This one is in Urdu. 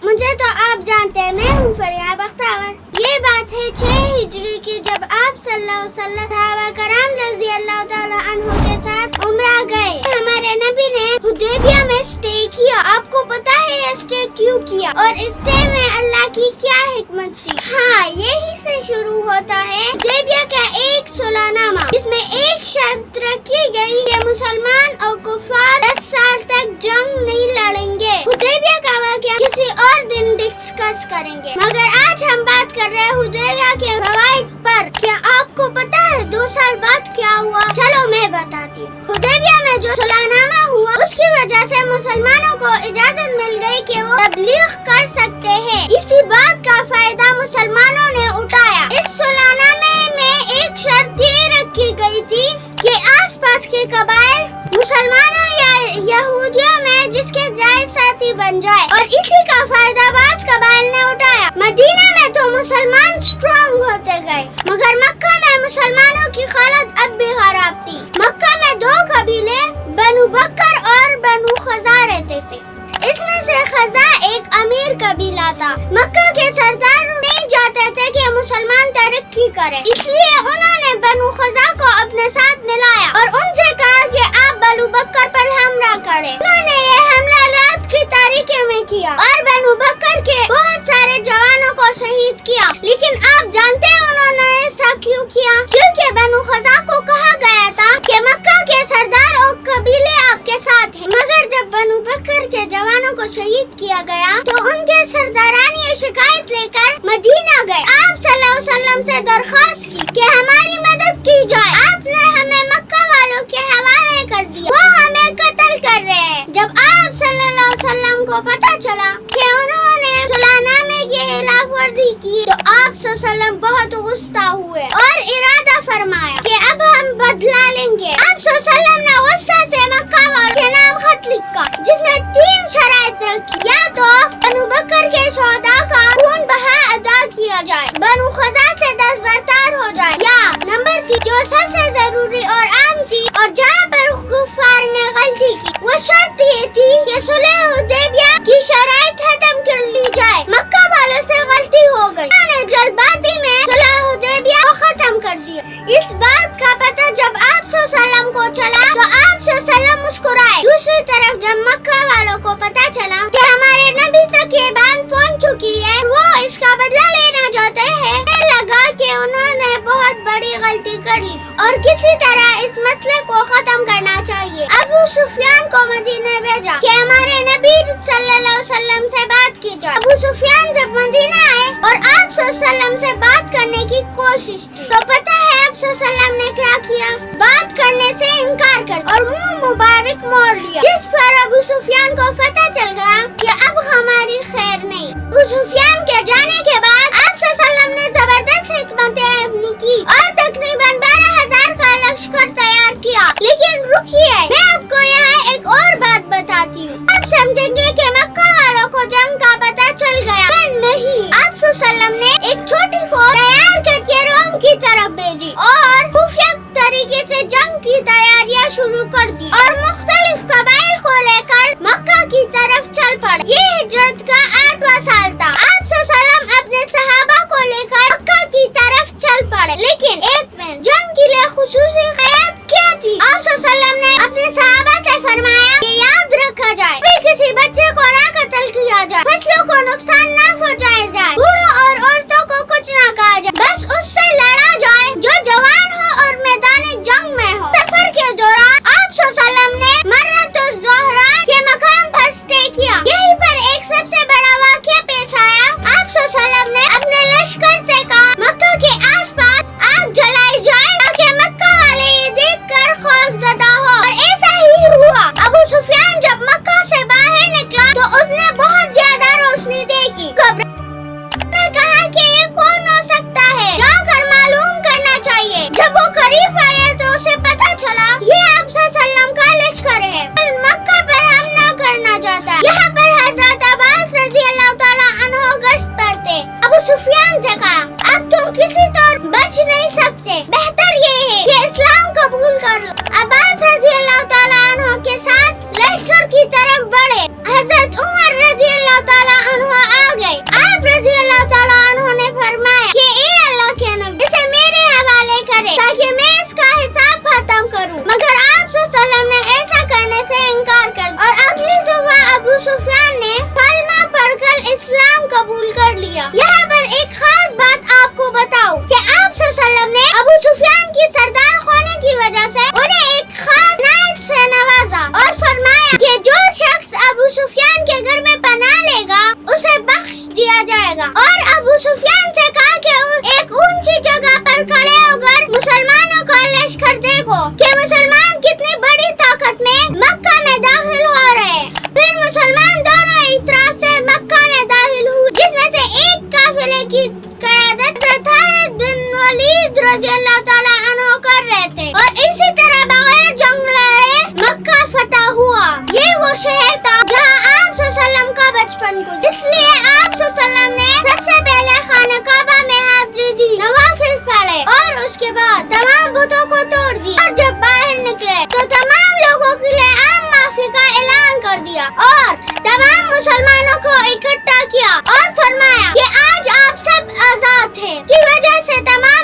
مجھے تو آپ جانتے ہیں، میں ہوں فریہ بختیور۔ یہ بات ہے 6 ہجری کی، جب آپ صلی اللہ علیہ وسلم صحابہ کرام رضی اللہ تعالیٰ عنہ کے ساتھ عمرہ گئے۔ ہمارے نبی نے حدیبیہ میں اسٹے کیا۔ آپ کو پتا ہے یہ اسٹے کیوں کیا اور اسٹے میں اللہ کی کیا حکمت تھی؟ ہاں، یہی سے شروع ہوتا ہے حدیبیہ کا ایک صلح نامہ، جس میں ایک شرط رکھی گئی کہ مسلمان اور کفار 10 سال تک جنگ نہیں لڑیں گے۔ حدیبیہ کا واقعہ کسی اور دن ڈسکس کریں گے، مگر آج ہم بات کر رہے ہیں حدیبیہ کے فوائد پر۔ کیا آپ کو پتا ہے 2 سال بعد کیا ہوا؟ چلو میں بتاتی ہوں۔ حدیبیہ میں جو صلح نامہ ہوا، اس کی وجہ سے مسلمانوں کو اجازت مل گئی کہ وہ تبلیغ کر سکتے ہیں۔ اسی بات کا فائدہ مسلمانوں نے اٹھایا۔ اس صلح نامے میں ایک شرط یہ رکھی گئی تھی کہ آس پاس کے قبائل مسلمانوں یا یہودیوں میں جس کے جائز ساتھی بن جائے، اور اسی کا فائدہ بعض قبائل نے اٹھایا۔ مدینہ میں تو مسلمان اسٹرانگ ہوتے گئے، مگر مکہ میں مسلمانوں کی حالت اب بھی خراب تھی۔ مکہ میں 2 قبیلے بنو بکر اور بنو خزا رہتے تھے۔ اس میں سے خزا ایک امیر قبیلہ تھا۔ مکہ کے سردار نہیں چاہتے تھے کہ مسلمان ترقی کرے، اس لیے انہوں نے بنو خزا کو اپنے ساتھ ملایا اور ان سے کہا کہ آپ بنو بکر پر حملہ کریں۔ انہوں نے یہ حملہ رات کی تاریکی میں کیا اور بنو بکر کے بہت سارے جوانوں کو شہید کیا۔ لیکن آپ جانتے ہیں انہوں نے ایسا کیوں کیا؟ کیونکہ بنو خزا کو کہا گیا تھا کہ مکہ کے سردار اور قبیلے آپ کے ساتھ ہیں، مگر جب بنو بکر کے جوانوں کو شہید کیا گیا تو ان کے سرداران یہ شکایت لے کر مدینہ گئے۔ آپ صلی اللہ علیہ وسلم سے درخواست کی کہ ہماری مدد کی جائے۔ آپ نے ہمیں مکہ والوں کے حوالے کر دیا، وہ ہمیں قتل کر رہے ہیں۔ جب آپ صلی اللہ علیہ وسلم کو پتہ چلا کہ انہوں نے صلح نامے کی خلاف ورزی کی تو آپ صلی اللہ علیہ وسلم بہت غصہ ہوئے اور ارادہ فرمایا کہ اب ہم بدلہ لیں گے۔ آپ صلی اللہ علیہ وسلم نے غصہ سے مکہ والوں کے نام خط لکھا، جس میں 3 شرائط رکھی۔ یا تو بنو بکر کے شہداء کا خون بہا ادا کیا جائے، بنو خزا سے دستبردار ہو جائے، یا نمبر 3 جو سب سے ضروری اور عام تھی اور جہاں پر کفار نے غلطی کی، وہ شرط یہ تھی کہ صلح حدیبیہ کی شرائط ختم کر لی جائے۔ مکہ والوں سے غلطی ہو گئی، انہوں نے جلد بازی میں صلح حدیبیہ کو ختم کر دیا۔ اس بات کا پتہ جب آپ صلی اللہ علیہ وسلم کو چلا تو آپ صلی اللہ علیہ وسلم مسکرائے۔ دوسری طرف جب مکہ والوں کو پتہ چلا کہ ہمارے نبی تک یہ بات پہنچ چکی ہے، وہ اس کا بدلہ لینا چاہتے ہیں، لگا کہ انہوں نے بہت بڑی غلطی کر لی اور کسی طرح اس مسئلے کو ختم کرنا چاہیے۔ ابو سفیان کو مدینہ بھیجا کہ ہمارے نبی صلی اللہ علیہ وسلم سے بات کی جائے۔ ابو سفیان جب مدینہ آئے اور آپ صلی اللہ علیہ وسلم سے بات کرنے کی کوشش کی تو پتہ ہے آپ صلی اللہ علیہ وسلم نے کیا کیا؟ بات کرنے سے انکار کر اور منہ مبارک موڑ لیا، جس پر ابو سفیان کو پتہ چل گیا کہ اب ہماری خیر نہیں۔ ابو سفیان کے جانے کے بعد آپ صلی اللہ علیہ وسلم نے زبردست حکمتیں اپنی کی اور تقریباً 12,000 کا لشکر تیار کیا۔ لیکن رکیے، میں آپ کو یہاں ایک اور بات بتاتی ہوں۔ آپ سمجھیں گے کہ مکہ والوں کو جنگ کا پتہ چل گیا، پر نہیں۔ آپ صلی اللہ علیہ وسلم نے ایک چھوٹی فوج تیار کر کے روم کی طرف بھیجی اور خفیہ طریقے سے جنگ کی تیاریاں شروع کر دی اور مختلف قبائل کو لے کر مکہ کی طرف چل پڑے۔ یہ ہجرت کا 8واں سال تھا۔ آپ صلی اللہ علیہ وسلم اپنے صحابہ کو لے کر مکہ کی طرف چل پڑے، لیکن ایک منٹ، جنگ کے لیے خصوصی قیادت کیا تھی؟ آپ صلی اللہ علیہ وسلم نے اپنے صحابہ سے فرمایا کہ یاد رکھا جائے بھی کسی بچے کو نہ قتل کیا جائے، فصلوں کو نقصان نہ پہنچایا جائے، بوڑھوں اور عورتوں کو کچھ نہ کہا جائے، بس اس سے لڑا جائے جو جوان ہو اور میدان جنگ میں ہو۔ سفر کے دوران آپ صلی اللہ علیہ وسلم کی قیادت خالد بن ولید رضی اللہ تعالیٰ عنہ کر رہے تھے، اور اسی طرح بغیر جنگ لڑے مکہ فتح ہوا۔ یہ وہ شہر تھا جہاں آپ صلی اللہ علیہ وسلم کا بچپن گزرا، اس لیے آپ صلی اللہ علیہ وسلم نے سب سے پہلے خانہ کعبہ میں حاضری دی، نوافل پڑھے اور اس کے بعد تمام بتوں کو توڑ دیا، اور جب باہر نکلے تو تمام لوگوں کے لیے عام معافی کا اعلان کر دیا اور تمام مسلمانوں کو اکٹھا کیا اور فرمایا کہ آج آپ سب آزاد ہیں، کی وجہ سے تمام